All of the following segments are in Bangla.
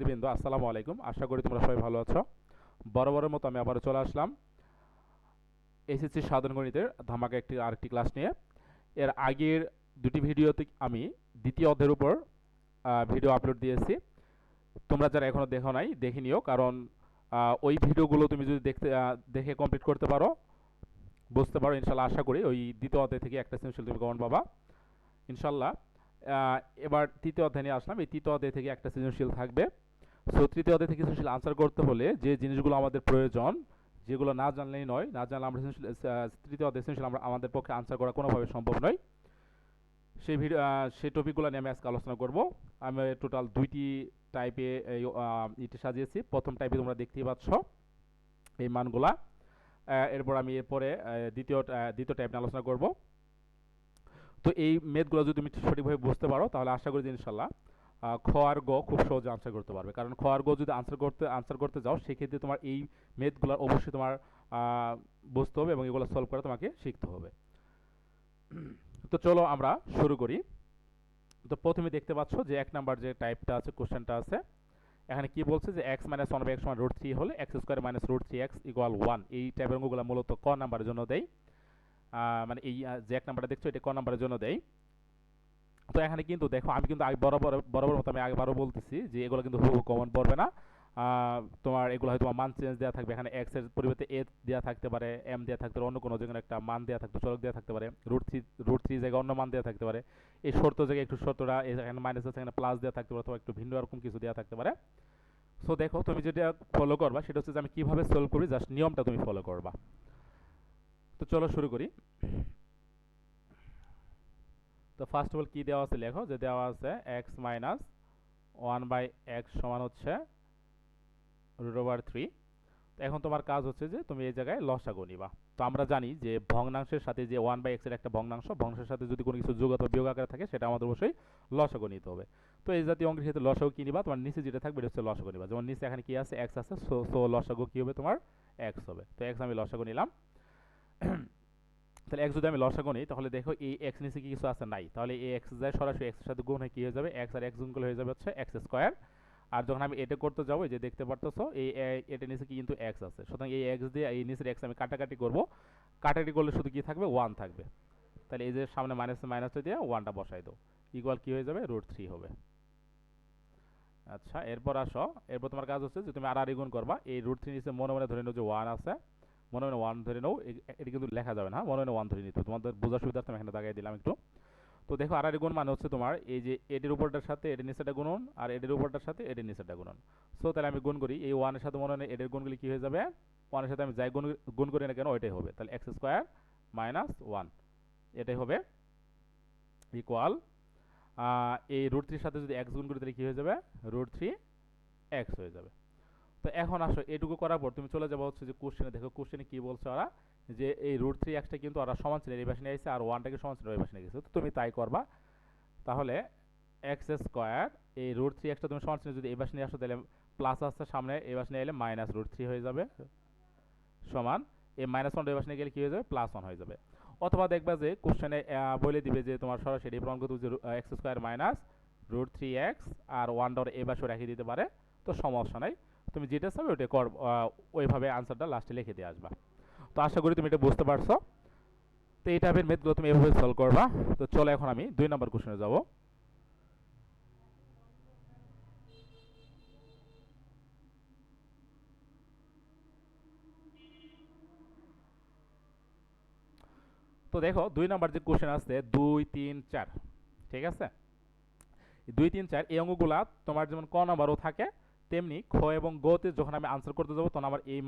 বিন্দু আসসালামু আলাইকুম। আশা করি তোমরা সবাই ভালো আছো। বরাবরের মতো আমি আবারও চলে আসলাম এসএসসি সাধারণ গণিতের ধামাকা আরেকটি ক্লাস নিয়ে। এর আগের দুটি ভিডিওতে আমি দ্বিতীয় অধ্যায়ের উপর ভিডিও আপলোড দিয়েছি। তোমরা যারা এখনও দেখো নাই দেখে নিও, কারণ ওই ভিডিওগুলো তুমি যদি দেখে কমপ্লিট করতে পারো, বুঝতে পারো, ইনশাল্লাহ আশা করি ওই দ্বিতীয় অধ্যায় থেকে একটা সৃজনশীল তুমি কমন পাবা ইনশাল্লাহ। এবার তৃতীয় অধ্যায় নিয়ে আসলাম। এই তৃতীয় অধ্যায় থেকে একটা সৃজনশীল থাকবে। সো তৃতীয় অধ্যায় থেকে সৃজনশীল আনসার করতে হলে যে জিনিসগুলো আমাদের প্রয়োজন, যেগুলো না জানলেই নয়, না জানলে আমরা তৃতীয় অধ্যায় সৃজনশীল আমাদের পক্ষে আনসার করা কোনোভাবে সম্ভব নয়। সেই টপিকগুলো নিয়ে আমি আজকে আলোচনা করব। আমি টোটাল দুইটি টাইপে এটি সাজিয়েছি। প্রথম টাইপে তোমরা দেখতেই পাচ্ছ এই মানগুলা। এরপর আমি এরপরে দ্বিতীয় টাইপ নিয়ে আলোচনা করব। তো এই মেথগুলো যদি তুমি সঠিকভাবে বুঝতে পারো তাহলে আশা করি যে ইনশাল্লাহ খ আর গ খুব সহজে আনসার করতে পারবে। কারণ খ আর গ যদি আনসার করতে যাও, সেক্ষেত্রে তোমার এই মেথগুলো অবশ্যই তোমার বুঝতে হবে এবং এগুলো সলভ করা তোমাকে শিখতে হবে। তো চলো আমরা শুরু করি। তো প্রথমে দেখতে পাচ্ছ যে এক নাম্বার যে টাইপটা আছে, কোশ্চেনটা আছে, এখানে কি বলছে যে x minus one by x সমান রুট থ্রি হলে x square minus root three x equal one. এই টাইপের অঙ্কগুলো মূলত ক নাম্বারের জন্য দেয়। মানে এই যে এক নাম্বারটা দেখছো এটা ক নাম্বারের জন্য দেয়। তো এখানে কিন্তু দেখো আমি কিন্তু আগে বরাবর মতো আমি আগেবারও বলতেছি যে এগুলো কিন্তু হুবহু কমন পড়বে না। তোমার এগুলো হয়তো মান চেঞ্জ দেওয়া থাকবে। এখানে এক্স এর পরিবর্তে এ দেওয়া থাকতে পারে, এম দেওয়া থাকতে পারে, অন্য কোনো যেখানে একটা মান দেওয়া থাকতে চলক দেওয়া থাকতে পারে, রুট থ্রি জায়গায় অন্য মান দেওয়া থাকতে পারে, এই শর্ত জায়গায় একটু শর্তটা এখানে মাইনাস আছে, এখানে প্লাস দেওয়া থাকতে পারে, অথবা একটু ভিন্ন রকম কিছু দেওয়া থাকতে পারে। সো দেখো তুমি যেটা ফলো করবা সেটা হচ্ছে যে আমি কিভাবে সলভ করি, জাস্ট নিয়মটা তুমি ফলো করবা। তো চলো শুরু করি। তো ফার্স্ট অফ অল কী দেওয়া আছে লেখো, যে দেওয়া আছে x minus one by x সমান হচ্ছে রুট ওভার থ্রি। তো এখন তোমার কাজ হচ্ছে যে তুমি এই জায়গায় লসাগু নিবা। তো আমরা জানি যে ভগ্নাংশের সাথে যে ওয়ান বাই এক্সের একটা ভগ্নাংশের সাথে যদি কোনো কিছু যোগ অথবা বিয়োগ আকারে থাকে সেটা আমাদের অবশ্যই লসাগু নিতে হবে। তো এই জাতীয় অঙ্কের ক্ষেত্রে লসাগু কী নিবা, তোমার নিচে যেটা থাকবে এটা হচ্ছে লসাগু নিবা। যেমন নিচে এখানে কি আছে, এক্স আছে, সো লসাগু কী হবে, তোমার এক্স হবে। তো এক্স আমি লসাগু নিলাম। তাহলে এক্স যদি আমি লসাগু নিই তাহলে দেখো এই এক্স নিচে কি কিছু আছে, নাই। তাহলে এই এক্স যায় সরাসরি এক্সের সাথে গুণ হয়ে কী হয়ে যাবে, এক্স আর এক্স গুণ করলে হয়ে যাবে হচ্ছে এক্স স্কোয়ার। আর যখন আমি এটা করতে যাবো, যে দেখতে পারতেছো এই এটা নিচে কি কিন্তু এক্স আছে, সুতরাং এই এক্স দিয়ে এই নিচের এক্স আমি কাটাকাটি করবো। কাটাকাটি করলে শুধু কি থাকবে, ওয়ান থাকবে। তাহলে এই যে সামনে মাইনাসটা দিয়ে ওয়ানটা বসাই দাও, ইকুয়াল কি হয়ে যাবে, রুট থ্রি হবে। আচ্ছা, এরপর আসো। এরপর তোমার কাজ হচ্ছে যে তুমি আর গুণ করবা। এই রুট থ্রি নিচে মনে মনে ধরে নাও যে ওয়ান আছে, মনে মনে ওয়ান ধরে নাও। এটা কিন্তু লেখা যাবে না, মনে মনে ওয়ান ধরে নিতে হবে। তোমাদের বোঝার সুবিধার্থে আমি এখানে দাগাই দিলাম একটু। তো দেখো আর গুণ মানে হচ্ছে তোমার এই যে এটির উপরটার সাথে এটির নিচেটা গুণন, আর এটির উপরটার সাথে এটির নিচেটা গুণন। সো তাহলে আমি গুণ করি, এই ওয়ানের সাথে মনে হয় এটির গুণগুলি কী হয়ে যাবে, ওয়ানের সাথে আমি যাই গুণ করি না কেন ওইটাই হবে। তাহলে এক্স স্কোয়ার মাইনাস ওয়ান এটাই হবে ইকুয়াল এই রুট থ্রির সাথে যদি এক্স গুণ করি তাহলে কী হয়ে যাবে, রুট থ্রি এক্স হয়ে যাবে। তো এখন আসো, এটুকু করার পর তুমি চলে যাবো হচ্ছে যে কোশ্চেনে। দেখো কোশ্চেনে কী বলছে ওরা, যে এই রুট থ্রি এক্সটা কিন্তু ওরা সমান চিহ্নের এই পাশে নিয়ে আসছে, আর ওয়ানটাকে সমান চিহ্নের ওই পাশে নিয়ে গেছে। তো তুমি তাই করবা। তাহলে এক্স স্কোয়ার এই রুট থ্রি এক্সটা তুমি সমান চিহ্ন যদি এই পাশে নিয়ে আসো তাহলে প্লাস আসছে সামনে, এই পাশে নিয়ে এলে মাইনাস রুট থ্রি হয়ে যাবে, সমান এই মাইনাস ওয়ান এই পাশে নিয়ে গেলে কী হয়ে যাবে, প্লাস ওয়ান হয়ে যাবে। অথবা দেখবা যে কোশ্চেনে বলে দিবে যে তোমার সরাসরি প্রমাণ করতে যে x square minus root three x আর ওয়ান ডর এই পাশে রেখে দিতে পারে। তো সমস্যা নাই, তুমি যেটা চাবে ওইটা ওইভাবে আনসারটা লাস্টে লিখে দিয়ে আসবা। তো আশা করি তুমি এটা বুঝতে পারছো। তো এই টাইপের মেথগুলো তুমি এভাবে সলভ করবা। তো চলো এখন আমি 2 নম্বর কোশ্চেনে যাবো। তো দেখো 2 নম্বর যে কোশ্চেন আছে 2 3 4, ঠিক আছে। 2 3 4 এই অঙ্কগুলা তোমার যেমন ক নাম্বারও থাকে, তেমনি খ এবং গতে যখন আমি আনসার করতে যাবো তখন আমার এই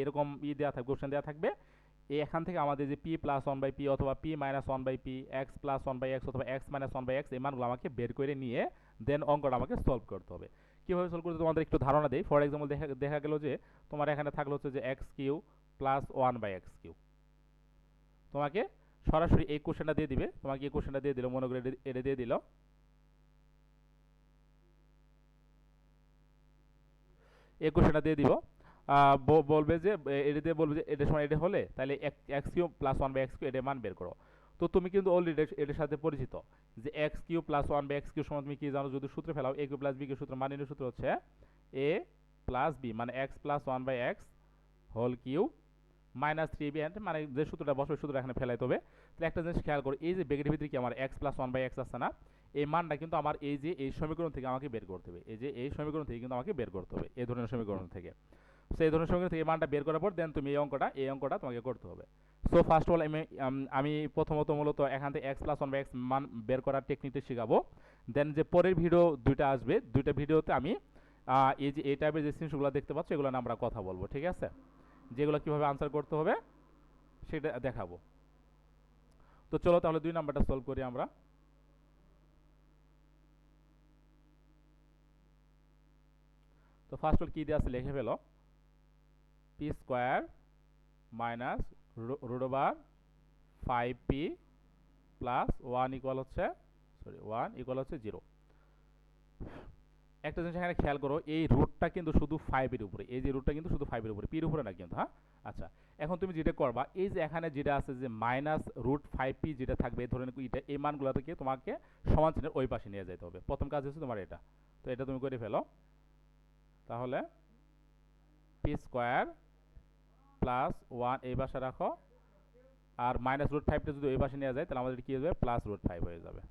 এরকম দেওয়া থাকবে, কোশ্চেন দেওয়া থাকবে। এখান থেকে আমাদের যে p plus one by p অথবা p minus one by p, x plus one by x অথবা x minus one by x, এই মানগুলো আমাকে বের করে নিয়ে দেন অঙ্কটা আমাকে সলভ করতে হবে। কীভাবে সলভ করতে তোমাদের একটু ধারণা দেই। ফর এক্সাম্পল দেখা গেল যে তোমার এখানে থাকলো হচ্ছে যে x cube plus one by x cube. তোমাকে সরাসরি এই কোশ্চেনটা দিয়ে দিবে, তোমাকে এই কোশ্চেনটা দিয়ে দিল, মনে করে এটা দিয়ে দিল। এই কোশ্চেনটা দিয়ে দিব, বলবে যে এটা দিয়ে বলবে যে এটার সময় এটা হলে তাহলে x cube plus one by x cube এটার মান বের করো। তো তুমি কিন্তু অলরেডি এটার সাথে পরিচিত যে x cube plus one by x cube সমান তুমি কি জানো, যদি সূত্রে ফেলাও a cube plus b cube সূত্র, মানের সূত্র হচ্ছে এ প্লাস বি মানে x plus one by x whole cube minus three b and মানে যে সূত্রটা বসবে সূত্রটা এখানে ফেলাইতে হবে। তাহলে একটা জিনিস খেয়াল করো, এই যে ব্র্যাকেটের ভিতরে কি আমার x plus one by x আছে না, এই মানটা কিন্তু আমার এই যে এই সমীকরণ থেকে আমাকে বের করতে হবে, এই যে এই সমীকরণ থেকে কিন্তু আমাকে বের করতে হবে, এই ধরনের সমীকরণ থেকে। সো এই ধরনের সমীকরণ থেকে এই মানটা বের করার পর দেন তুমি এই অঙ্কটা তোমাকে করতে হবে। সো ফার্স্ট অল আমি প্রথমত মূলত এখান থেকে x plus one by x মান বের করার টেকনিকটা শেখাবো। দেন যে পরের ভিডিও দুইটা আসবে, দুইটা ভিডিওতে আমি এই যে এই টাইপের যে জিনিসগুলো দেখতে পাচ্ছ এগুলো নিয়ে আমরা কথা বলবো, ঠিক আছে, যেগুলো কীভাবে আনসার করতে হবে সেটা দেখাবো। তো চলো তাহলে 2 নাম্বারটা সলভ করি আমরা। তো ফার্স্ট অল কি দেওয়া আছে লিখে ফেলো, p square minus root over 5p plus 1 equal হচ্ছে 0। একটা জিনিস এখানে খেয়াল করো, এই রুটটা কিন্তু শুধু 5 এর উপরে, এই যে রুটটা কিন্তু শুধু 5 এর উপরে, পির উপরে না কিন্তু, হ্যাঁ। আচ্ছা, এখন তুমি যেটা করবা, এই যে এখানে যেটা আছে যে মাইনাস রুট 5p যেটা থাকবে এই ধরনের এটা, এই মানগুলো থেকে তোমাকে সমান চিহ্নের ওই পাশে নিয়ে যেতে হবে। প্রথম কাজ হচ্ছে তোমার এটা, তো এটা তুমি করে ফেলো। তাহলে পি স্কোয়ার প্লাস 1 এই পাশে রাখো, আর মাইনাস রুট 5টা যদি ওই পাশে নিয়ে যায় তাহলে আমাদের কি হবে, প্লাস রুট 5 হয়ে যাবে।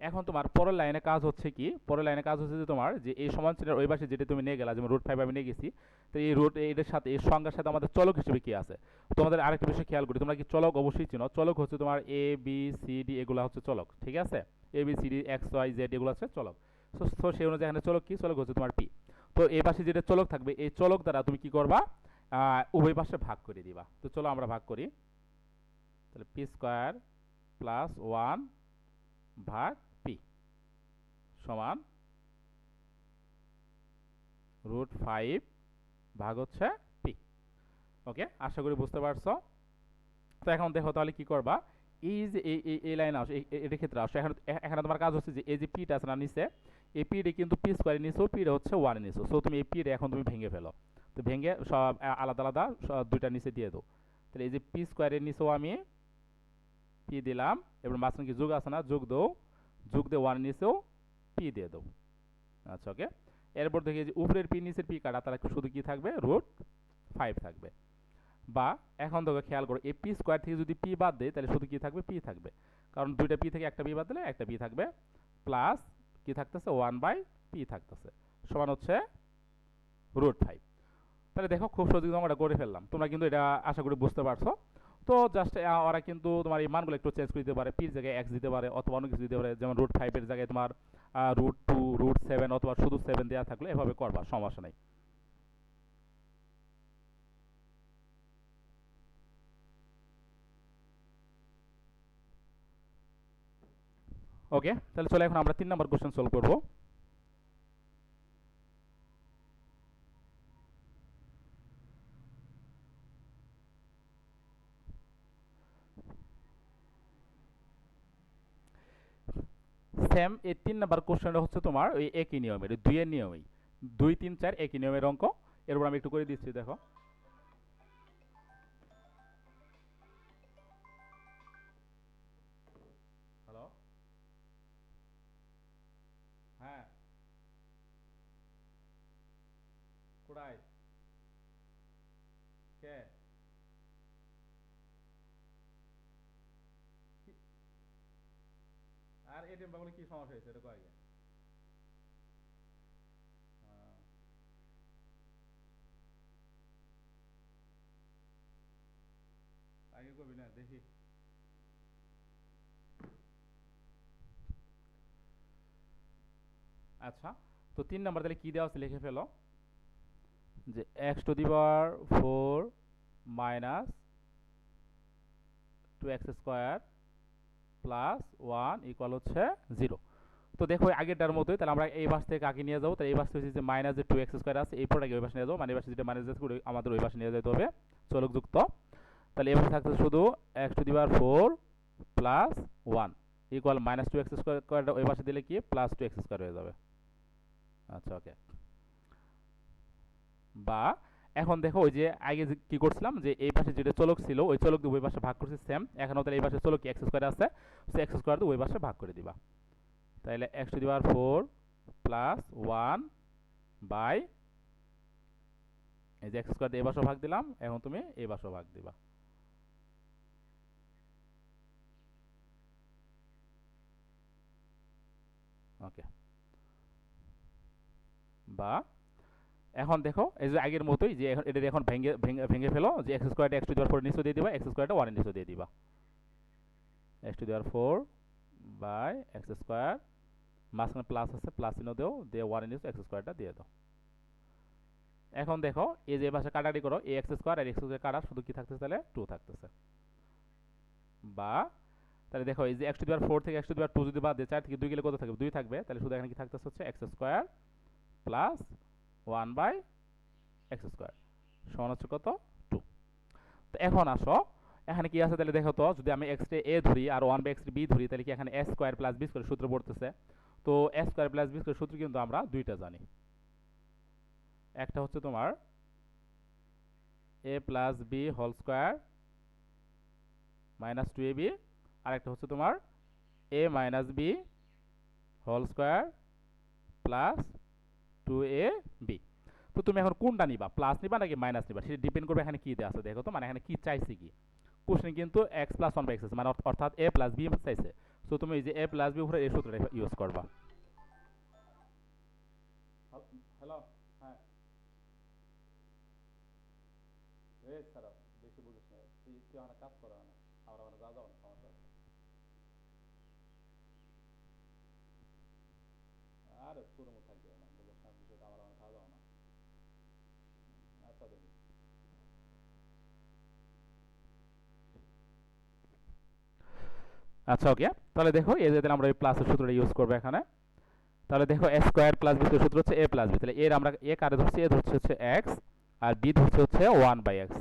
এখন তোমার পরের লাইনে কাজ হচ্ছে কি, পরের লাইনে কাজ হচ্ছে যে তোমার যে এই সমান চিহ্নের ওই পাশে যেটা তুমি নিয়ে গেলা, যেমন রুট 5 আমি নিয়ে গেছি, তো এই রুট এর সাথে এই সংখ্যার সাথে আমাদের চলক হিসেবে কি আছে। তোমাদের আরেকটা বিষয় খেয়াল করি, তোমরা কি চলক অবশ্যই চিনো, চলক হচ্ছে তোমার এ বি সি ডি এগুলো হচ্ছে চলক, ঠিক আছে, a b c d x y z এগুলো হচ্ছে চলক। সো সেই অনুযায়ী এখানে চলক কি, চলক হচ্ছে তোমার পি। তো এই পাশে যেটা চলক থাকবে এই চলক দ্বারা তুমি কি করবা, উভয় পাশে ভাগ করে দিবা। তো চলো আমরা ভাগ করি, তাহলে পি স্কোয়ার প্লাস 1 ভাগ পি সমান রুট 5 ভাগ হচ্ছে পি। ওকে, আশা করি বুঝতে পারছো। তো এখন দেখো তাহলে কি করবা, এই যে এই লাইনে আসো, এটার ক্ষেত্রে আসো, এখানে তোমার কাজ হচ্ছে যে এই যে পিটা আছে না নিচে, এই পিটা কিন্তু পি স্কোয়ারে নিচো, পিটা হচ্ছে 1 এ নিচো। সো তুমি এই পিটা এখন তুমি ভেঙে ফেলো, তো ভেঙে সব আলাদা আলাদা দুইটা নিচে দিয়ে দাও। তাহলে এই যে পি স্কোয়ারের নিচেও আমি পি দিলাম, এবার মাঝখানে কি যোগ আছে না, যোগ দাও, যোগ দিয়ে 1 নিচেও পি দিয়ে দাও। আচ্ছা, ওকে। এরপর দেখি যে উপরের পি নিচের পি কাটা, তাহলে শুধু কি থাকবে, রুট 5 থাকবে। বা এখন দেখো খেয়াল করো, এই পি স্কোয়ার থেকে যদি পি বাদ দেয় তাহলে শুধু কি থাকবে, পি থাকবে, কারণ দুইটা পি থেকে একটা পি বাদ দিলে একটা পি থাকবে, প্লাস কি থাকতেছে 1 বাই পি থাকতেছে, সমান হচ্ছে রুট 5। তাহলে দেখো খুব সহজে আমরা করে ফেললাম, তোমরা কিন্তু এটা আশা করি বুঝতে পারছো। তো জাস্ট ওরা কিন্তু তোমার এই মানগুলো একটু চেঞ্জ করে দিতে পারে, পির জায়গায় এক্স দিতে পারে অথবা অন্য কিছু দিতে পারে, যেমন রুট 5 এর জায়গায় তোমার রুট 2 রুট 7 অথবা শুধু 7 দেওয়া থাকলে এভাবে করবা, সমস্যা নাই। ওকে, তাহলে চলো এখন আমরা 3 নম্বর কোশ্চেন সলভ করব। সেম এই 3 নাম্বার কোশ্চেনটা হচ্ছে তোমার ওই একই নিয়মের, 2 এর নিয়মেই, 2 3 4 একই নিয়মের অঙ্ক। এরপর আমি একটু করে দিচ্ছি, দেখো। হ্যালো, হ্যাঁ, কোথায়, কে, আর এটিএম বলে কি সমস্যা হয়েছে এটা কয় আগে, আগে কবি না দেখি। আচ্ছা, তো 3 নাম্বার তাহলে কি দেওয়া আছে লিখে ফেলো, যে x to the power 4 minus 2x square plus 1 equal হচ্ছে 0। তো দেখো আগেরটার মতোই, তাহলে আমরা এই পাশ থেকে আগে নিয়ে যাবো, তাহলে এই পাশে হচ্ছে যে মাইনাস যে 2x স্কোয়ার আছে এই পরটাকে ওই পাশে নিয়ে যাবো, মানে এই পাশে যেটা মাইনাস আছে আমাদের ওই পাশে নিয়ে যেতে হবে চলক যুক্ত। তাহলে এই পাশে থাকছে শুধু x to the power 4 plus 1 equal minus 2x স্কোয়ারটা ওই পাশে দিলে কি প্লাস 2x স্কোয়ার হয়ে যাবে। আচ্ছা, ওকে। বা এখন দেখো ওই যে আগে কি করছিলাম, যে এই পাশে যেটা চলক ছিল ওই চলক দিয়ে ওই পাশে ভাগ করছি সেম, এখনও তাহলে এই পাশে চলক কি এক্স স্কোয়ার আছে, সো এক্স স্কোয়ার দিয়ে ওই পাশে ভাগ করে দিবা। তাহলে x to the power 4 plus 1 by এই যে এক্স স্কোয়ার এই পাশে ভাগ দিলাম, এখন তুমি এই পাশে ভাগ দিবা। ওকে, বা এখন দেখো এই যে আগের মতোই যে এটা এখন ভেঙে ভেঙে ভেঙে ফেলো, যে এক্স স্কোয়ারটা এক্স টু দি পাওয়ার 4 নিচে দিয়ে দিবা, এক্স স্কোয়ারটা 1 এর নিচে দিয়ে দিবা। X to the power 4 by x square, মাঝখানে প্লাস আছে, প্লাস চিহ্ন দাও, দিয়ে 1 এর নিচে এক্স স্কোয়ারটা দিয়ে দাও। এখন দেখো এই যে পাশে কাটাকাটি করো, এই এক্স স্কোয়ার আর এক্স স্কোয়ার কাটা, শুধু কি থাকতেছে তাহলে 2 থাকতেছে। বা তাহলে দেখো এই যে এক্স টু দি পাওয়ার 4 থেকে এক্স টু দি পাওয়ার 2 যদি বাদ দিয়ে 4 থেকে 2 গেলে কত থাকবে? 2 থাকবে। তাহলে শুধু এখানে কি থাকতেছে হচ্ছে x square plus 1 by x square সমান হচ্ছে কত? 2। তো এখন আসো এখানে কি আছে তাহলে দেখো তো, যদি আমি এক্স এ ধরি আর 1 বাই এক্স বি ধরি, তাহলে কি এখানে a square plus b square সূত্র পড়তেছে। তো a square plus b square সূত্র কিন্তু আমরা দুইটা জানি। একটা হচ্ছে তোমার a plus b whole square minus 2ab, আর একটা হচ্ছে তোমার a minus b whole square plus 2ab। তো তুমি এখন কোনটা নিবা, প্লাস নিবা নাকি মাইনাস নিবা, সেটা ডিপেন্ড করবে এখানে কি দেওয়া আছে। দেখো তো, মানে এখানে কি চাইছে, কি কোশ্চেন কিন্তু এক্স প্লাস 1 বাই এক্স মানে অর্থাৎ এ প্লাস বি চাইছে। তো তুমি এই যে এ প্লাস বি উপরে এই সূত্রটা ইউজ করবা। হ্যালো, হ্যাঁ ছাড়া বেশি বুঝিস না, তুই এখানে কাজ করা না, আমরা যা যাও না সমস্যা আছে। আরে পুরো মুখ থাকবে না, বুঝিস না বিষয়টা, আমরা খাওয়া যাওয়া না। আচ্ছা দেখি, আচ্ছা ওকে। তাহলে দেখো এই যে আমরা এই প্লাসের সূত্রটা ইউজ করবো এখানে। তাহলে দেখো এ স্কোয়ার প্লাস বি সূত্র হচ্ছে এ প্লাস বি, তাহলে এর আমরা এ কারে ধরছি, এ ধরছে হচ্ছে এক্স, আর বি ধরছে হচ্ছে 1 বাই এক্স।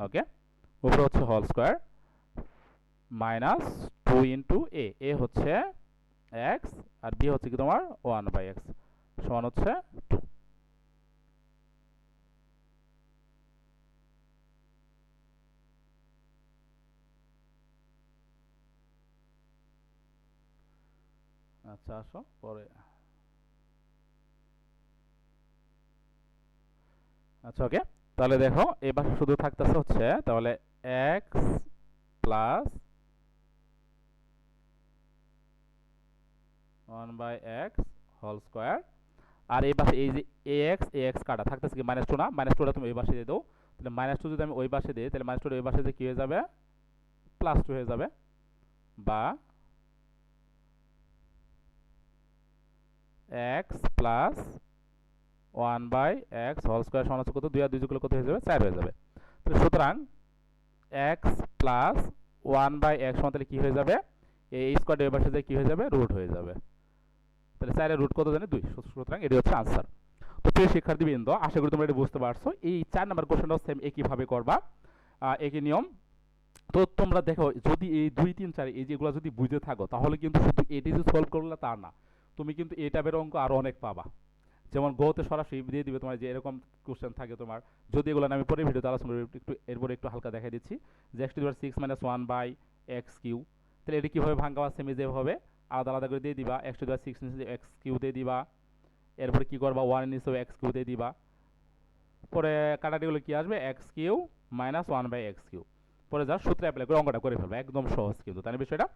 ওকে, উপরে হচ্ছে হোল স্কোয়ার মাইনাস 2 ইন্টু এ হচ্ছে এক্স, আর বি হচ্ছে কি তোমার 1 বাই এক্স সমান হচ্ছে 2। আচ্ছা আসো পরে। আচ্ছা ওকে, তাহলে দেখো এবার শুধু থাকতেছে হচ্ছে তাহলে x plus 1 by x whole square, আর এই পাশে এই যে এ এক্স কাটা থাকতেছে কি মাইনাস 2 না, মাইনাস 2টা তুমি ওই পাশে দিয়ে দাও। তাহলে মাইনাস 2 যদি আমি ওই পাশে দিই, তাহলে মাইনাস 2 ওই পাশে যে কি হয়ে যাবে, প্লাস 2 হয়ে যাবে। বা x plus 1 by x whole square সমান হচ্ছে কত, 2 আর 2 যোগ করলে কত হয়ে যাবে, 4 হয়ে যাবে। তো সুতরাং এক্স প্লাস 1 বাই এক্স সমান তাহলে কি হয়ে যাবে, এই স্কোয়ার ওই পাশে যে কি হয়ে যাবে, রুট হয়ে যাবে। তাহলে 4 এর রুট কত জানি 2, সুতরাং এটি হচ্ছে আনসার। তো প্রিয় শিক্ষার্থীবৃন্দ, আশা করি তোমরা এটা বুঝতে পারছো। এই 4 নাম্বার কোশ্চেনটাও সেম একইভাবে করবা, একই নিয়ম। তো তোমরা দেখো যদি এই 2 3 4 এই যেগুলো যদি বুঝে থাকো, তাহলে কিন্তু শুধু এটি যে সলভ করলে তা না, তুমি কিন্তু এই টাইপের অঙ্ক আরো অনেক পাবা। যেমন গতে সরাসরি দিয়ে দিবে তোমার যে এরকম কোশ্চেন থাকে তোমার, যদি এগুলো আমি পরে ভিডিওতে আলোচনা করি, একটু এরপরে একটু হালকা দেখাই দিচ্ছি যে x to the power 6 minus 1 by x cube. তাহলে এটি কীভাবে ভাঙা আছে, আমি যেভাবে আলাদা আলাদা করে দিয়ে দিবা, x টু দি পাওয়ার 6 নিচে এক্স কিউ দিয়ে দিবা, এরপরে কি করবা 1 এর নিচে এক্স কিউ দিয়ে দিবা, পরে কাটাটিগুলো কি আসবে, x cube minus 1 by x cube, পরে যা সূত্র অ্যাপ্লাই করে অঙ্কটা করে ফেলবে, একদম সহজ কিন্তু, তাই না বিষয়টা?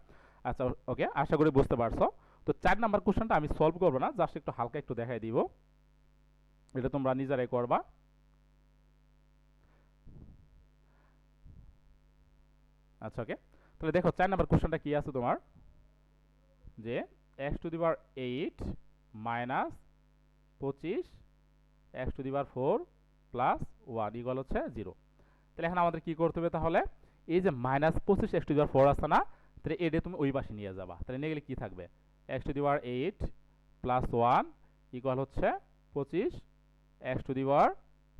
আচ্ছা ওকে, আশা করি বুঝতে পারছো। তো 4 নাম্বার কোশ্চেনটা আমি সলভ করবো না, জাস্ট একটু হালকা একটু দেখাই দিব, এটা তোমরা নিজেরাই করবা। আচ্ছা ওকে, তাহলে দেখো 4 নাম্বার কোশ্চেনটা কি আছে তোমার, যে x to the power 8 minus 25 x to the power 4 plus 1 equal হচ্ছে 0। তাহলে এখন আমাদের কি করতে হবে, তাহলে এই যে minus 25 x to the power 4 আছে না, তাহলে এটা তুমি ওই পাশে নিয়ে যাবা। তাহলে নিয়ে গেলে কি থাকবে, x to the power 8 plus 1 equal হচ্ছে 25 x টু দি পাওয়ার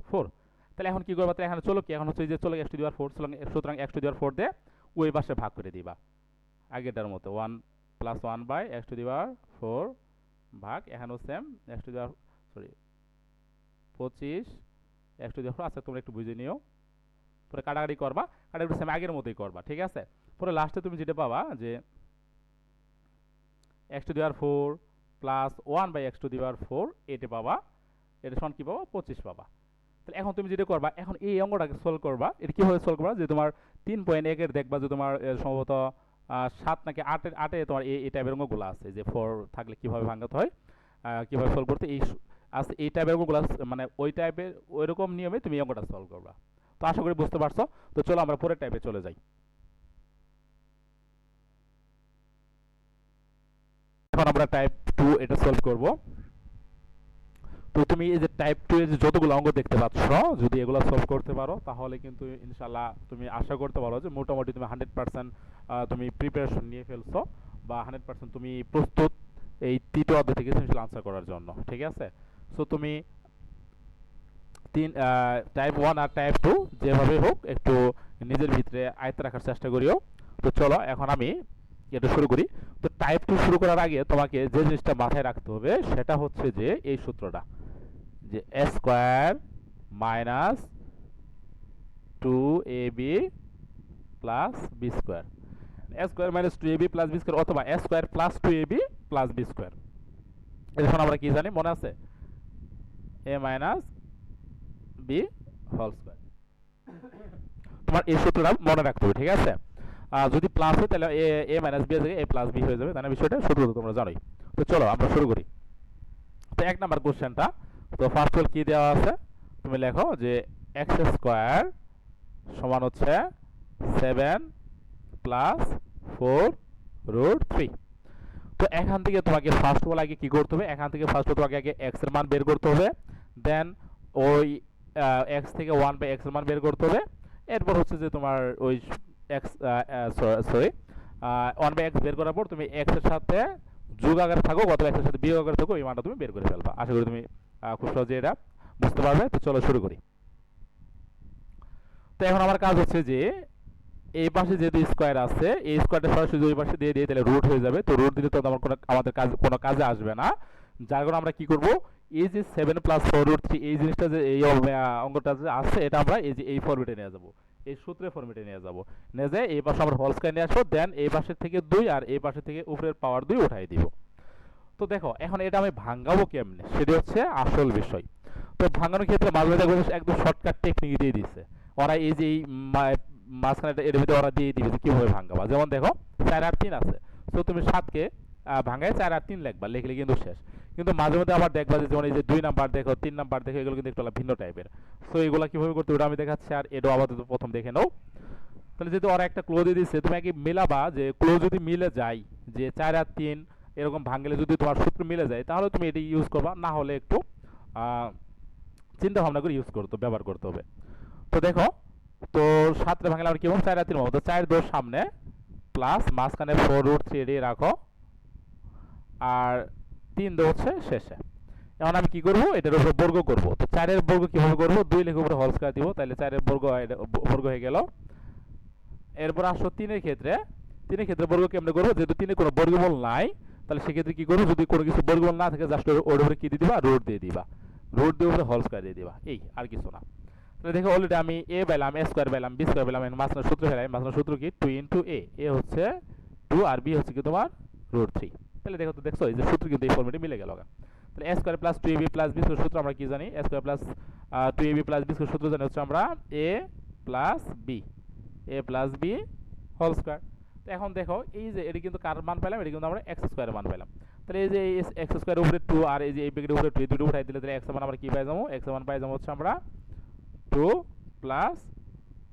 4। তাহলে এখন কি করবা, তাহলে এখানে চলো কি, এখন হচ্ছে যে চলো x টু দি পাওয়ার 4, সুতরাং x টু দি পাওয়ার 4 দিয়ে ওই পাশে ভাগ করে দিবা আগেরটার মতো, 1 plus 1 by x to the power 4 ভাগ এখানেও same x to the power, sorry 25 x to the power 4। আচ্ছা তোমরা একটু বুঝে নিও, পরে কাটাকাটি করবা, কাটাকাটি সেম আগের মতোই করবা, ঠিক আছে? পরে লাস্টে তুমি যেটা পাবা যে x to the power 4 plus 1/x⁴ এটা পাবা, এটা সমান কি পাবা 25 পাবা। তাহলে এখন তুমি যেটা করবা, এখন এই অঙ্কটাকে সলভ করবা। এটা কিভাবে সলভ করবা, যে তোমার 3.1 এর দেখবা যে তোমার সম্ভবত 7 নাকি 8 এ তোমার এই টাইপের অঙ্কগুলো আছে, যে 4 থাকলে কিভাবে ভাঙাতে হয়, কিভাবে সলভ করতে এই আছে, এই টাইপের অঙ্কগুলো মানে ওই টাইপের ওইরকম নিয়মে তুমি এই অঙ্কটা সলভ করবা। তো আশা করি বুঝতে পারছো। তো চলো আমরা পরের টাইপে চলে যাই। এখন আমরা টাইপ 2 এটা সলভ করব। তো তুমি এই যে টাইপ 2 এর যে যতগুলো অঙ্ক দেখতে পাচ্ছ, যদি এগুলো সলভ করতে পারো তাহলে কিন্তু ইনশাআল্লাহ তুমি আশা করতে পারো যে মোটামুটি তুমি 100% তুমি প্রিপারেশন নিয়ে ফেলছো, বা 100% তুমি প্রস্তুত এই তৃতীয় অধ্যায় থেকে ইনশাআল্লাহ আনসার করার জন্য। ঠিক আছে? সো তুমি টাইপ 1 আর টাইপ 2 যেভাবে হোক একটু নিজের ভিতরে আয়ত্তে রাখার চেষ্টা করিও। তো চলো এখন আমি এটা শুরু করি। তো টাইপ 2 শুরু করার আগে তোমাকে যে জিনিসটা মাথায় রাখতে হবে সেটা হচ্ছে যে এই সূত্রটা, যে a square minus 2ab plus b square, a square minus 2ab plus b square, অথবা a square plus 2ab plus b square. এখন আমরা কি জানি মনে আছে, a minus b whole square. তোমার এই সূত্রটা মনে রাখতে হবে। ঠিক আছে? যদি প্লাস হয় তাহলে a মাইনাস b এর জায়গায় a প্লাস b হয়ে যাবে, তাই না? বিষয়টা সূত্র তো তোমরা জানোই। তো চলো আমরা শুরু করি। তো এক নাম্বার কোশ্চেনটা, তো ফার্স্ট অফ অল কি দেওয়া আছে, তুমি লেখো যে x স্কয়ার সমান হচ্ছে 7 প্লাস 4 রুট 3। তো এখান থেকে তোমাকে ফার্স্ট অফ অল আগে কি করতে হবে, এখান থেকে ফার্স্ট অফ তোমাকে আগে x এর মান বের করতে হবে, দেন ওই x থেকে 1/x এর মান বের করতে হবে। এরপর হচ্ছে যে তোমার ওই x সরি 1/x বের করার পর তুমি x এর সাথে যোগ আকারে থাকো অথবা x এর সাথে বিয়োগ আকারে থাকো, এই মানটা তুমি বের করে ফেলবা। আশা করি তুমি খুব সহজে এটা বুঝতে পারবে। তো চলো শুরু করি। তো এখন আমার কাজ হচ্ছে যে এই পাশে যেহেতু স্কয়ার আছে, এই স্কয়ারটা সরাসরি ওই পাশে দিয়ে তাহলে রুট হয়ে যাবে। তো রুট দিলে তো আমাদের কোনো কাজে আসবে না। যার কারণে আমরা কি করব, এই যে 7 প্লাস 4 রুট 3 এই জিনিসটা যে এই অঙ্কটা যে আছে, এটা আমরা এই যে এই ফরম্যাটে নিয়ে যাব, এই সূত্রের ফরম্যাটে নিয়ে যাব। নিয়ে যায় এই পাশে আমরা হোল স্কয়ার নিয়ে আসবো, দেন এই পাশের থেকে 2 আর এই পাশের থেকে উপরের পাওয়ার 2 উঠাই দিব। তো দেখো এখন এটা আমি ভাঙাবো কেমনে, সেটা হচ্ছে আসল বিষয়। তো ভাঙানোর ক্ষেত্রে মাঝে একদম শর্টকাট টেকনিক দিয়ে দিচ্ছে ওরা, এই যে মাঝখানে এর ভিতরে ওরা দিয়ে দিবে যে কিভাবে ভাঙাবা। যেমন দেখো 4 আর 3 আছে, তো তুমি 7কে ভাঙায় 4 আর 3 লিখবা, লিখলে কিন্তু শেষ। কিন্তু মাঝে মধ্যে আবার দেখবা যে যেমন এই যে 2 নাম্বার দেখো, 3 নাম্বার দেখো, এগুলো কিন্তু একটু ভিন্ন টাইপের। সো এগুলো কিভাবে করতে ওটা আমি দেখাচ্ছি, আর এটাও আপাতত প্রথম দেখে নাও। তাহলে যেহেতু ওরা একটা ক্লো দিয়ে দিচ্ছে, তুমি আগে মিলাবা যে ক্লো যদি মিলে যায়, যে 4 আর 3 এরকম ভাঙলে যদি তোমার সূত্র মিলে যায়, তাহলে তুমি এটি ইউজ করবা, না হলে একটু চিন্তা ভাবনা করে ব্যবহার করতে হবে। তো দেখো, তো 7 ভাঙলে আমরা কি বলবো, 4 আর 3 পাবো। তো 4 2 সামনে প্লাস মাঝখানে 4 রুট 3 এটাই রাখো, আর 3 2 হচ্ছে শেষে। এখন আমি কি করব, এটার উপর বর্গ করব। তো 4 এর বর্গ কিভাবে করব, 2 লিখে উপরে হোল স্কয়ার দিব, তাহলে 4 এর বর্গ হয়ে গেল। এরপর আসো 3 এর ক্ষেত্রে বর্গ কেমনে করব, যেহেতু 3 এর কোনো বর্গমূল নাই, তাহলে সেক্ষেত্রে কি করব, যদি কোনো কিছু বর্গমূল না থাকে জাস্ট ওর উপরে কি দিয়ে দিবা, রুট দিয়ে দিবা, রুট দিয়ে উপরে হোল স্কয়ার দিয়ে দিবা, এই আর কিছু না। তাহলে দেখো অলরেডি আমি a পেলাম, a স্কয়ার পেলাম, b স্কয়ার পেলাম, এর মাঝখানে সূত্র ফেলাই, মাঝখানে সূত্র কি 2 ইনটু a হচ্ছে 2 আর b হচ্ছে কি তোমার রুট 3। তাহলে দেখছো এই যে সূত্র কিন্তু এই ফরম্যাটে মিলে গেল। তাহলে a square plus 2ab plus b square সূত্র আমরা কি জানি, a square plus 2ab plus b square সূত্র জানি হচ্ছে আমরা a plus b whole square. তো এখন দেখো এই যে এটা কিন্তু কার মান পেলাম, এটা কিন্তু আমরা x স্কয়ারের মান পেলাম। তাহলে এই যে x স্কয়ারের উপরে 2 আর এই যে এই ব্র্যাকেটের উপরে 2 দুটো উঠাই দিলে তাহলে x এর মান আমরা কি পাই যাবো, x এর মান পাই যাবো হচ্ছে আমরা 2 প্লাস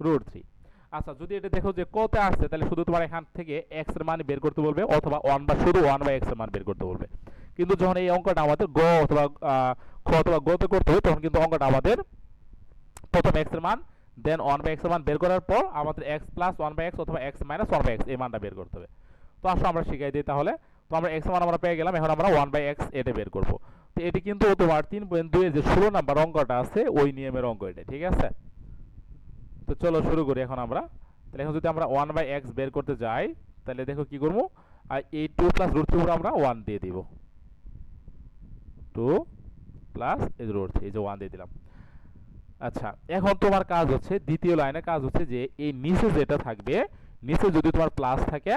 রুট 3। আচ্ছা যদি এটা দেখো যে কত আসছে, তাহলে শুধু তোমার এখান থেকে x এর মান বের করতে বলবে, অথবা শুধু 1/x এর মান বের করতে বলবে। কিন্তু যখন এই অঙ্কটা আমাদের গ অথবা খ অথবা গ তে করতে হবে, তখন কিন্তু অঙ্কটা আমাদের প্রথম x এর মান, দেন 1/x এর মান বের করার পর আমাদের x প্লাস 1/x অথবা x মাইনাস 1/x এই মানটা বের করতে হবে। তো আসো আমরা শিখাই দিই তাহলে। তো আমরা x এর মান আমরা পেয়ে গেলাম, এখন আমরা 1/x এটা বের করব। তো এটি কিন্তু তোমার 3.2 এর যে 16 নাম্বার অঙ্কটা আছে ওই নিয়মের অঙ্ক এটা, ঠিক আছে? তো চলো শুরু করি এখন আমরা। তাহলে এখন যদি আমরা 1/x বের করতে যাই, তাহলে দেখো কি করব, আর এই 2 প্লাস রুট 3 আমরা 1 দিয়ে দিব, 2 প্লাস এই রুট 3 এই যে 1 দিয়ে দিলাম। আচ্ছা এখন তোমার কাজ হচ্ছে, দ্বিতীয় লাইনে কাজ হচ্ছে যে এই নিচে যেটা থাকবে, নিচে যদি তোমার প্লাস থাকে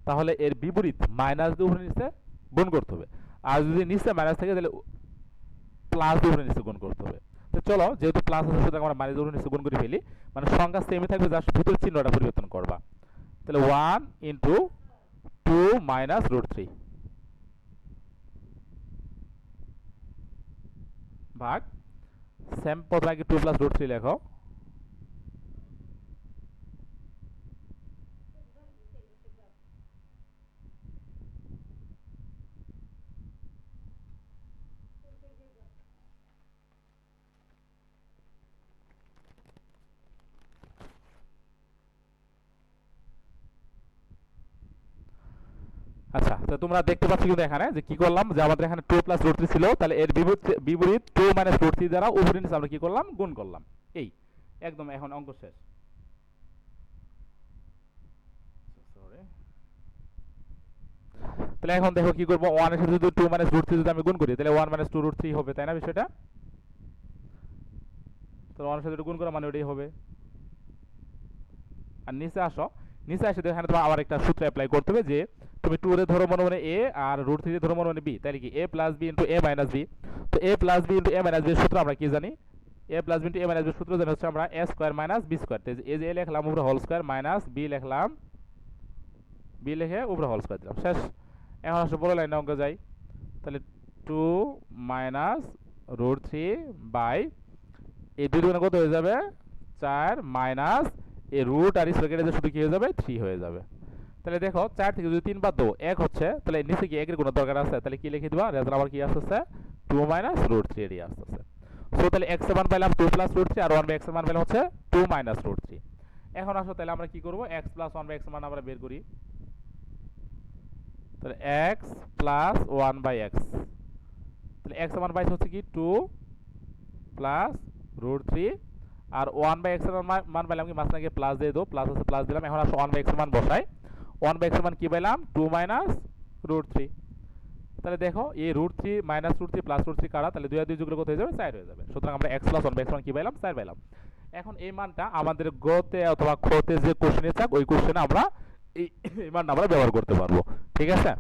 তাহলে এর বিপরীত মাইনাস দিয়ে উপরে নিচে গুণ করতে হবে। আর যদি নিচে মাইনাস থাকে তাহলে প্লাস দিয়ে উপরে নিচে গুণ করতে হবে। তো চলো, যেহেতু প্লাস আছে সুতরাং আমরা মাইনাস উপরে নিচে গুণ করে ফেলি, মানে সংখ্যা সেমই থাকবে, জাস্ট ভিতর চিহ্নটা পরিবর্তন করবা। তাহলে 1 ইন্টু 2 মাইনাস √3 ভাগ সেম প্রথমে আগে 2 প্লাস √3 লেখো। আচ্ছা, তো তোমরা দেখতে পাচ্ছ কিন্তু এখানে যে কি করলাম, যে আমাদের এখানে 2 প্লাস √3 ছিল, তাহলে এর বিপরীত 2 মাইনাস √3 দ্বারা উপরে নিচে আমরা কি করলাম, গুণ করলাম। এই একদম এখন অঙ্ক শেষ। তাহলে এখন দেখো কি করবো, 1 এর সাথে যদি 2 মাইনাস √3 যদি আমি গুণ করি তাহলে 1 মাইনাস 2 √3 হবে, তাই না বিষয়টা? তাহলে 1 এর সাথে গুণ করা মানে ওটাই হবে। আর নিচে আসো, নিচে আসে এখানে তোমার আবার একটা সূত্র অ্যাপ্লাই করতে হবে, যে তুমি 2 রে ধরো মনে মনে a আর √3 রে ধরো মনে মনে b, তাহলে কি a plus b into a minus b। তো a plus b into a minus b এর সূত্র আমরা কি জানি, a plus b into a minus b এর সূত্র জানি হচ্ছে আমরা a square minus b square. তো এই যে a লিখলাম উপরে হোল স্কয়ার মাইনাস b লিখলাম, b লিখে উপরে হোল স্কয়ার দিলাম, শেষ। এখন আসলে বড় লাইনে অঙ্ক যাই, তাহলে 2 মাইনাস √3 বাই এই দুই দুগুণে কত হয়ে যাবে, 4 মাইনাস এই রুট আর স্কয়ার কেটে শুধু কি হয়ে যাবে, 3 হয়ে যাবে। তাহলে দেখো 4 থেকে যদি 3 বাদ দাও 1 হচ্ছে, তাহলে নিচে কি 1 এর কোনো দরকার আছে, তাহলে কি লিখে দিবা, রেজাল্ট আবার কি আসছে 2 মাইনাস √3 এর আসছে। সো তাহলে x এর মান পাইলাম 2 প্লাস √3 আর 1 বাই x এর মান পাইলাম হচ্ছে 2 মাইনাস √3। এখন আসো তাহলে আমরা কি করব, x প্লাস 1 বাই x এর মান আমরা বের করি। তাহলে x প্লাস 1 বাই x, তাহলে x এর মান পাইছে হচ্ছে কি 2 প্লাস √3 আর 1 বাই x এর মান পাইলাম কি, মাঝখানে গিয়ে প্লাস দিয়ে দাও, প্লাস আছে প্লাস দিলাম। এখন আসো 1 বাই x এর মান বসাই, 1 বাই x এর মান কি পাইলাম 2 মাইনাস √3। তাহলে দেখো এই √3 মাইনাস √3 প্লাস √3 কাটা, তাহলে 2 আর 2 যোগ করলে কত হয়ে যাবে, 4 হয়ে যাবে। সুতরাং আমরা x প্লাস 1 বাই x মান কি পাইলাম, 4 পাইলাম। এখন এই মানটা আমাদের গতে অথবা খতে যে কোশ্চেনে চাক ওই কোশ্চেনে আমরা এই মানটা আমরা ব্যবহার করতে পারবো, ঠিক আছে?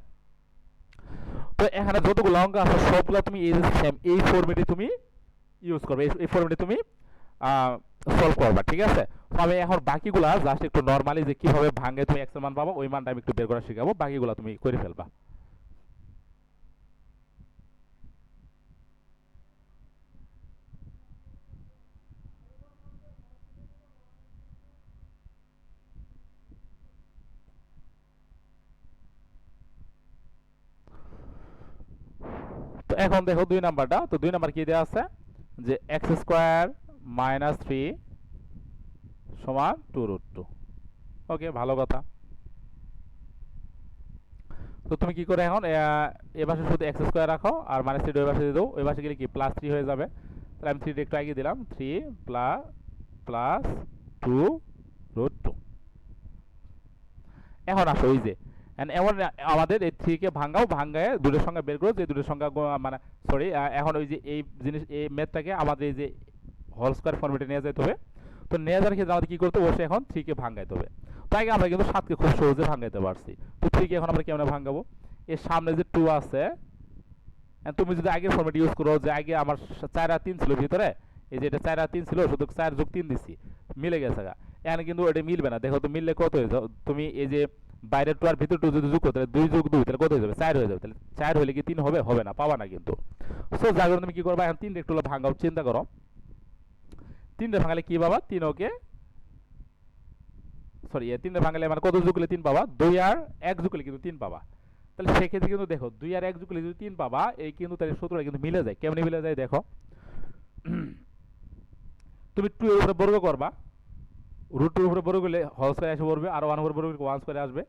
তো এখানে যতগুলো অঙ্ক আছে সবগুলো তুমি এই সেম এই ফরম্যাটে তুমি ইউজ করবে, এই ফরম্যাটে তুমি সলভ করবা, ঠিক আছে? তো আমি এখন বাকিগুলা জাস্ট একটু নরমালি যে কিভাবে ভাঙে তুমি x এর মান পাবো ওই মানটা আমি একটু বের করা শেখাবো, বাকিগুলা তুমি করে ফেলবা। তো এখন দেখো 2 নাম্বারটা, তো 2 নাম্বার কি দেওয়া আছে, যে x² মাইনাস 3 সমান 2√2। ওকে, ভালো কথা। তো তুমি কি করে এখন এ পাশে শুধু x² রাখো আর মাইনাস 3 ওই পাশে দিয়ে দাও, ওই পাশে গেলে কি প্লাস 3 হয়ে যাবে। তাহলে আমি 3 একটু আগে দিলাম, 3 প্লাস 2√2। এখন আসো এই যে এমন আমাদের এই 3 কে ভাঙায় দুটোর সংখ্যা বের করো, যে দুটোর সংখ্যা মানে সরি, এখন ওই যে এই জিনিস এই ম্যাথটাকে আমাদের এই যে হোল স্কয়ার ফরম্যাটে নিয়ে যেতে হবে। তো নিয়ে যাওয়ার ক্ষেত্রে আমাদের কি করতে হবে, এখন 3 কে ভাঙাইতে হবে। তাই আমরা কিন্তু 7 কে খুব সহজে ভাঙাইতে পারছি। তো 3 কে এখন আমরা কেমনে ভাঙাবো, এর সামনে যে 2 আছে, তুমি যদি আগের ফরম্যাট ইউজ করো, যে আগে আমার 4 আর 3 ছিল ভিতরে, এই যে এটা 4 আর 3 ছিল, শুধু 4 যোগ 3 দিছি, মিলে গেছে। এখানে কিন্তু এটা মিলবে না, দেখো তো মিললে কত হয়ে যাবে, তুমি এই যে বাইরের 2 আর ভিতর 2 যদি যোগ করো তাহলে 2 যোগ 2 তাহলে কত হয়ে যাবে, 4 হয়ে যাবে। তাহলে 4 হলে কি 3 হবে, হবে না, পাবা না কিন্তু। সো যার কারণে তুমি কি করবা, এখন 3 একটু ভাঙাও, চিন্তা করো 3 রে ভাঙালে কি পাবা, 3 ওকে সরি 3 রে ভাঙালে মানে কত যোগ করলে 3 পাবা, 2 আর 1 যোগ করলে কিন্তু 3 পাবা। তাহলে সেক্ষেত্রে কিন্তু দেখো 2 আর 1 যোগ করলে যদি 3 পাবা, এই কিন্তু তাহলে সূত্রটা কিন্তু মিলে যায়। কেমনে মিলে যায় দেখো, তুমি 2 এর উপরে বর্গ করবা, √2 এর উপরে বর্গ করলে হোল স্কয়ার এসে পড়বে, আর 1 উপরে বর্গ করলে 1 স্কয়ার আসবে।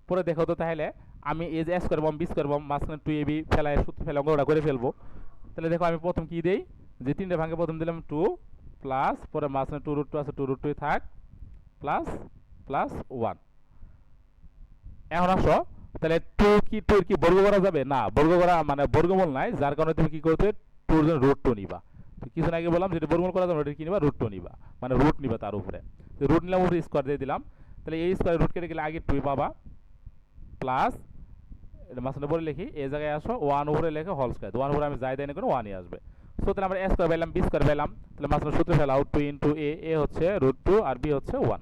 পরে দেখো তো তাহলে আমি এই যে a স্কয়ার বম b স্কয়ার বম মাঝখানে 2ab ফেলায় সূত্র ফেলে অঙ্কটা করে ফেলবো। তাহলে দেখো আমি প্রথম কি দেই, যে 3 টা ভাঙে প্রথম দিলাম 2 প্লাস, পরে মাঝখানে 2√2 আছে 2√2 থাক, প্লাস প্লাস 1। এখন আসো তাহলে 2 কি 2 এর কি বর্গ করা যাবে না, বর্গ করা মানে বর্গমূল নাই, যার কারণে তুমি কি করতে 2 এর জন্য √2 নিবা। তো কিছুদিন আগে বললাম যেটা বর্গমূল করা যাবে ওটা কি নিবা, √2 নিবা, মানে রুট নিবা তার উপরে। তো রুট নিলাম, উপরে স্কয়ার দিয়ে দিলাম, তাহলে এই স্কয়ার রুট কেটে গেলে আগে 2 পাবা, প্লাস এটা মাঝখানে বলে লিখি, এই জায়গায় আসো 1 উপরে লেখো হোল স্কয়ার, 1 উপরে আমি যাই দেই না কোনো 1ই আসবে। সো তাহলে আমরা a স্কয়ার পেলাম, b স্কয়ার পেলাম, তাহলে মাঝখানে সূত্র ফেলাও 2 ইনটু a হচ্ছে √2 আর b হচ্ছে 1।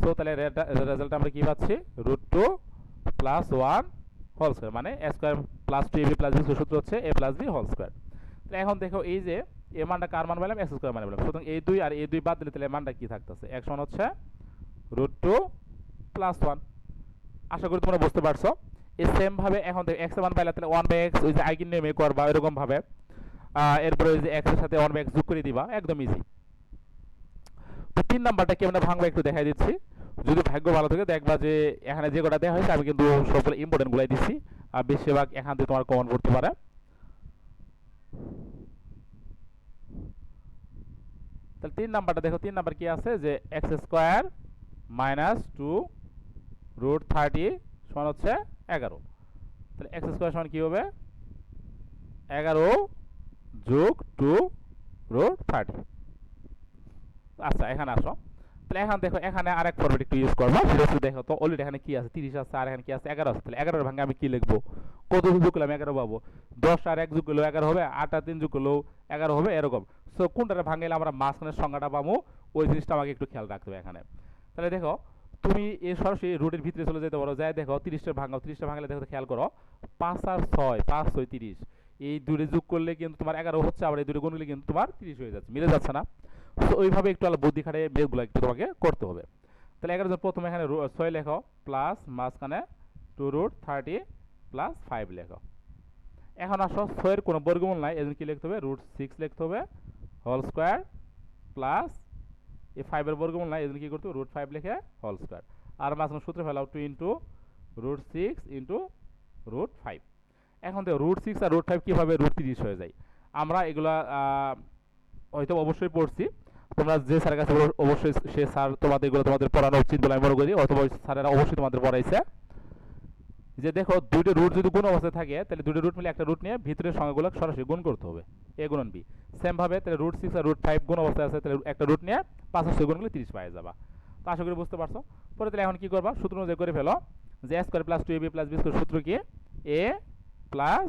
সো তাহলে রেজাল্ট আমরা কি পাচ্ছি, √2 প্লাস 1 হোল স্কয়ার, মানে a square plus 2ab plus b সূত্র হচ্ছে a plus b whole square. তাহলে এখন দেখো এই যে এ মানটা কার মান পেলাম, x স্কয়ার মান পেলাম। সুতরাং এই 2 আর এই 2 বাদ দিলে তাহলে মানটা কি থাকতেছে, x সমান হচ্ছে √2 প্লাস 1। আশা করি তোমরা বুঝতে পারছো। এই সেম ভাবে এখন দেখো x এর মান পাইলে তাহলে 1/x ওই যে আইগেন নেমে করবা এরকম ভাবে, এরপরে ওই যে x এর সাথে 1/x যোগ করে দিবা, একদম ইজি। তো 3 নাম্বারটা কেমনে ভাঙবা একটু দেখাই দিচ্ছি। যদি ভাগ্য ভালো থাকে দেখবা যে এখানে যে কটা দেওয়া হয়েছে আমি কিন্তু সবগুলো ইম্পর্টেন্ট গুলাই দিচ্ছি, আর বেশিরভাগ এখান থেকে তোমার কমন পড়তে পারে। তাহলে 3 নাম্বারটা দেখো, 3 নাম্বার কি আছে যে x স্কয়ার মাইনাস 2 √30 সমান হচ্ছে 11। তাহলে x স্কয়ার সমান কি হবে, 11 যোগ 2 √30। আচ্ছা এখানে আসো, তাহলে এখন দেখো এখানে আরেক ফরম্যাট একটু ইউজ করবো, সেটা হচ্ছে দেখো তো অলরেডি এখানে কি আছে 30 আছে আর এখানে কি আছে 11 আছে। তাহলে 11 এর ভাঙে আমি কি লিখবো, কত যোগ করলে আমি 11 পাবো, 10 আর 1 যোগ করলে 11 হবে, 8 আর 3 যোগ করলেও 11 হবে, এরকম। সো কোনটারে ভাঙলে আমরা মাঝখানের সংখ্যাটা পাবো ওই জিনিসটা আমাকে একটু খেয়াল রাখতে হবে এখানে। তাহলে দেখো তুমি এই সরাসরি রুটের ভিতরে চলে যেতে পারো, যাই দেখো 30টা ভাঙাও, 30টা ভাঙলে দেখো খেয়াল করো 5 আর 6, 5 6 30, এই দুটো যোগ করলে কিন্তু তোমার 11 হচ্ছে, আবার এই দুটো গুণ করলে কিন্তু তোমার 30 হয়ে যাচ্ছে, মিলে যাচ্ছে না। তো ওইভাবে একটু বুদ্ধি খাটিয়ে বেগুলো একটু তোমাকে করতে হবে। তাহলে 11 জন প্রথমে এখানে 6 লেখো প্লাস মাঝখানে 2 √30 প্লাস 5 লেখো। এখন আসো 6 এর কোনো বর্গমূল নাই, এজন্য কি লিখতে হবে, √6 লিখতে হবে হোল স্কয়ার প্লাস এই 5 এর বর্গমূল নাই, এজন্য কি করতে হবে, √5 লিখে হোল স্কয়ার। আর মাঝখানে সূত্র ফেলাও 2 ইনটু √6 ইনটু √5। এখন দেখো √6 আর √5 কিভাবে √30 হয়ে যায়, আমরা এগুলা হয়তো অবশ্যই পড়ছি, তোমরা যে স্যারের কাছে অবশ্যই সে স্যার তোমাদের এগুলো তোমাদের পড়ানো উচিত বলে আমি মনে করি, অথবা স্যারেরা অবশ্যই তোমাদের পড়াইছে। যে দেখো দুইটা রুট যদি গুণ অবস্থায় থাকে তাহলে দুটো রুট মিলে একটা রুট নিয়ে ভিতরের সংখ্যাগুলো সরাসরি গুণ করতে হবে, a গুণন b। সেম ভাবে তাহলে √6 আর √5 গুণ অবস্থায় আছে, তাহলে একটা রুট নিয়ে 5 আর 6 গুণ করলে 30 পাওয়া যাবে। তো আশা করি বুঝতে পারছো। পরে তাহলে এখন কি করবা, সূত্র অনুযায়ী করে ফেলো যে a square plus 2ab plus b square সূত্র কি, a plus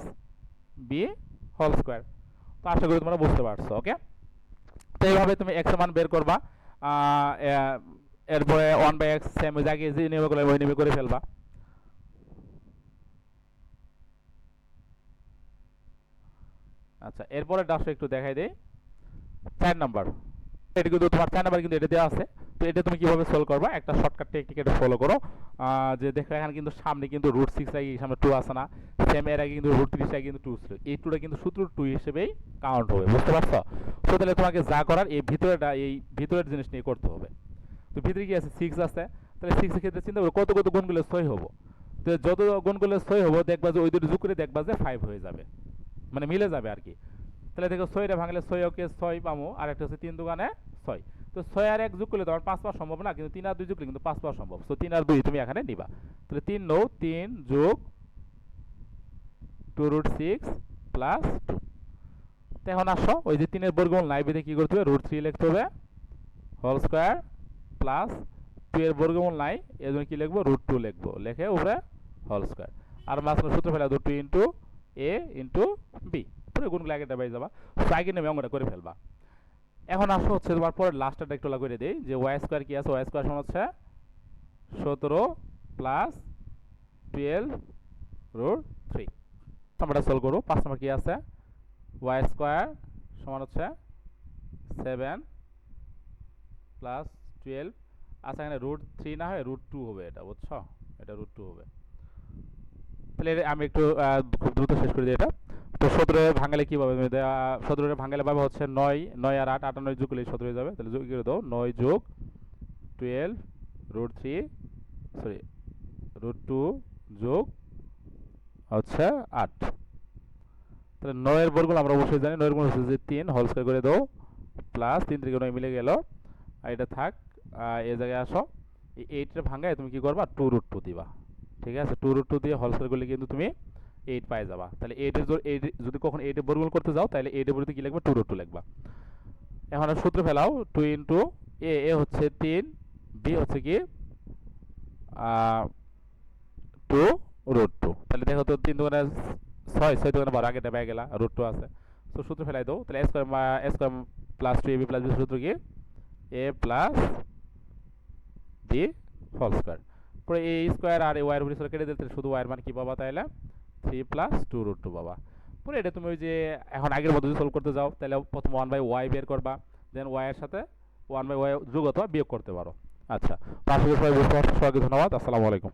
b whole square. তো আশা করি তোমরা বুঝতে পারছো, ওকে। তো এইভাবে তুমি x এর মান বের করবা, এরপরে 1/x সেম ওই জায়গায় যে নিয়মে করলে ওই নিয়মে করে ফেলবা। আচ্ছা এরপরে ডাসটা একটু দেখাই দেই 4 নাম্বার, এটা কিন্তু তোমার 4 নাম্বার কিন্তু এটা দেওয়া আছে। তো এটা তুমি কিভাবে সলভ করবা, একটা শর্টকাট টেকনিক এটা ফলো করো। যে দেখো এখানে কিন্তু সামনে কিন্তু √6 এর সামনে 2 আছে না, সেম এর আগে কিন্তু √30 এর কিন্তু 2 ছিল, এই 2টা কিন্তু সূত্র 2 হিসেবেই কাউন্ট হবে, বুঝতে পারছো। তো তাহলে তোমাকে যা করার এই ভিতরের জিনিস নিয়ে করতে হবে। তো ভিতরে কি আছে 6 আছে, তাহলে 6 এর ক্ষেত্রে চিন্তা করো কত কত গুণ করলে 6 হবে, তো যত গুণ করলে 6 হবে দেখবা যে ওই দুটো যোগ করে দেখবা যে 5 হয়ে যাবে, মানে মিলে যাবে আর কি। তাহলে দেখো 6 রে ভাঙলে 6 ওকে 6 পাবো, আর একটা হচ্ছে 3 দুগুণে 6। তো 6 আর 1 যোগ করলে তোমার 5 পাওয়া সম্ভব না, কিন্তু 3 আর 2 যোগ করলে কিন্তু 5 পাওয়া সম্ভব। সো 3 আর 2 তুমি এখানে নিবা, তাহলে 3 9 3 যোগ 2√6 প্লাস 2। তো এখন আসো ওই যে 3 এর বর্গমূল নাই বেঁধে কি করতে হবে, √3 লিখতে হবে হোল স্কয়ার প্লাস 2 এর বর্গমূল নাই এজন্য কি লিখবো, √2 লিখবো, লিখে উপরে হোল স্কয়ার। আর মাঝখানে সূত্র ফেলা 2 ইনটু a ইনটু b, পুরো গুণগুলো আগেটা পাই যাবা। সাইকেল নেমে অঙ্কটা করে ফেলবা। এখন আসো হচ্ছে তোমার পরে লাস্টটা একটু করে দেই যে y স্কয়ার কি আছে, y স্কয়ার সমান হচ্ছে 17 প্লাস 12√3। আমরা সলভ করব। 5 নম্বর কি আছে, y স্কয়ার সমান হচ্ছে 7 প্লাস 12, আচ্ছা এখানে √3 না হয় √2 হবে, এটা বুঝছো, এটা √2 হবে। তাহলে আমি একটু খুব দ্রুত শেষ করে দিই এটা। তো 17 ভাঙালে কি পাবে, 17 ভাঙালে পাবে হচ্ছে 9 9 আর 8 8 9 যোগ করলে 17 হয়ে যাবে। তাহলে যোগ করে দাও 9 যোগ 12 √3 সরি √2 যোগ হচ্ছে 8। তাহলে 9 এর বর্গমূল আমরা অবশ্যই জানি, 9 এর বর্গমূল হচ্ছে 3 হোল স্কয়ার করে দাও প্লাস 3 থেকে 9 মিলে গেল, আর এটা থাক। এই জায়গায় আসো, এই 8 এর ভাঙায় তুমি কি করবা, 2√2 দিবা, ঠিক আছে। 2√2 দিয়ে হোল স্কয়ার করলে কিন্তু তুমি 8 পাই যাবা। তাহলে 8 এর যদি কখন 8 এর বর্গমূল করতে যাও তাহলে 8 এর পরিবর্তে কি লিখবা, 2√2 লিখবা। এখন সূত্র ফেলাও 2 ইনটু a হচ্ছে 3, b হচ্ছে কি 2, রুট টু। তাহলে দেখো তো 3 দুগুণে 6, 6 দুগুণে 12, আগেটা পেয়ে গেলা, রুট টু আছে। তো সূত্র ফেলাই দাও, তাহলে a square plus 2ab plus b সূত্র কি? A plus b whole square. পরে এ স্কোয়ার আর ওয়াই এর উপর কেটে দিতে শুধু ওয়াই এর মান কি পাবা? তাহলে 3 প্লাস 2 রুট 2 পাবা। পরে এটা তুমি ওই যে এখন আগের মতো যদি সলভ করতে যাও, তাহলে প্রথম 1/y বের করবা, দেন ওয়াই এর সাথে 1/y যোগ অথবা বিয়োগ করতে পারো। আচ্ছা, তো আশা করি সবাই বুঝতে পারছো। সবাইকে ধন্যবাদ। আসসালামু আলাইকুম।